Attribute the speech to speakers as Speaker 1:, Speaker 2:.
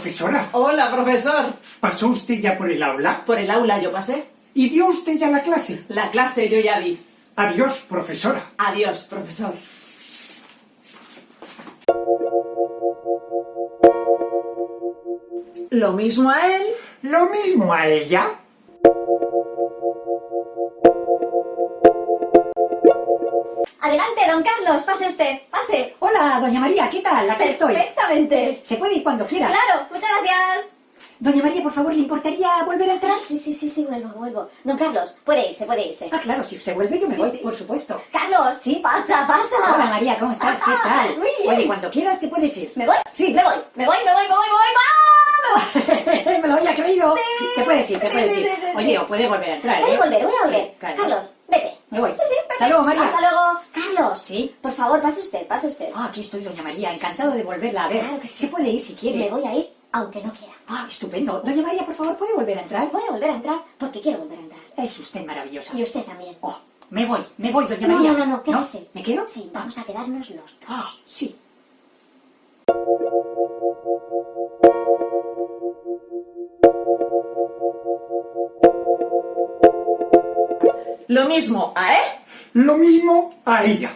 Speaker 1: profesora.
Speaker 2: Hola, profesor.
Speaker 1: ¿Pasó usted ya por el aula?
Speaker 2: Por el aula yo pasé.
Speaker 1: ¿Y dio usted ya la clase?
Speaker 2: La clase yo ya di.
Speaker 1: Adiós, profesora.
Speaker 2: Adiós, profesor. Lo mismo a él.
Speaker 1: Lo mismo a ella.
Speaker 3: Adelante, don Carlos, pase usted, pase.
Speaker 4: Hola, doña María, ¿qué tal? Aquí estoy.
Speaker 3: Perfectamente.
Speaker 4: Se puede ir cuando quiera.
Speaker 3: Claro, muchas gracias.
Speaker 4: Doña María, por favor, ¿le importaría volver a entrar?
Speaker 3: Sí, vuelvo. Don Carlos, puede irse.
Speaker 4: Ah, claro, si usted vuelve yo me
Speaker 3: Sí,
Speaker 4: voy,
Speaker 3: sí.
Speaker 4: por supuesto.
Speaker 3: Carlos,
Speaker 4: Sí.
Speaker 3: pasa.
Speaker 4: Hola María, ¿cómo estás? ¿Qué tal?
Speaker 3: Muy bien.
Speaker 4: Oye, cuando quieras te puedes ir.
Speaker 3: ¿Me voy?
Speaker 4: Sí.
Speaker 3: Me voy.
Speaker 4: Me lo había creído.
Speaker 3: Sí.
Speaker 4: Te puedes ir.
Speaker 3: Sí.
Speaker 4: Oye, o puede volver a entrar,
Speaker 3: Voy
Speaker 4: ¿eh?
Speaker 3: a volver.
Speaker 4: Sí, claro.
Speaker 3: Carlos, vete.
Speaker 4: Me voy.
Speaker 3: Sí, vete.
Speaker 4: Hasta luego, María.
Speaker 3: Hasta luego. Carlos.
Speaker 4: Sí.
Speaker 3: Por favor, pase usted.
Speaker 4: Ah, aquí estoy, doña María, encantado de volverla a ver.
Speaker 3: Claro que sí.
Speaker 4: Se puede ir si quiere.
Speaker 3: Me voy a ir, aunque no quiera.
Speaker 4: Ah, estupendo. Doña María, por favor, ¿puede volver a entrar?
Speaker 3: Voy a volver a entrar porque quiero volver a entrar.
Speaker 4: Es usted maravillosa.
Speaker 3: Y usted también.
Speaker 4: Oh, me voy, doña María.
Speaker 3: No, quédese.
Speaker 4: ¿Me quedo?
Speaker 3: Sí, vamos a quedarnos los dos.
Speaker 4: Ah, sí.
Speaker 2: Lo mismo a él.
Speaker 1: Lo mismo a ella.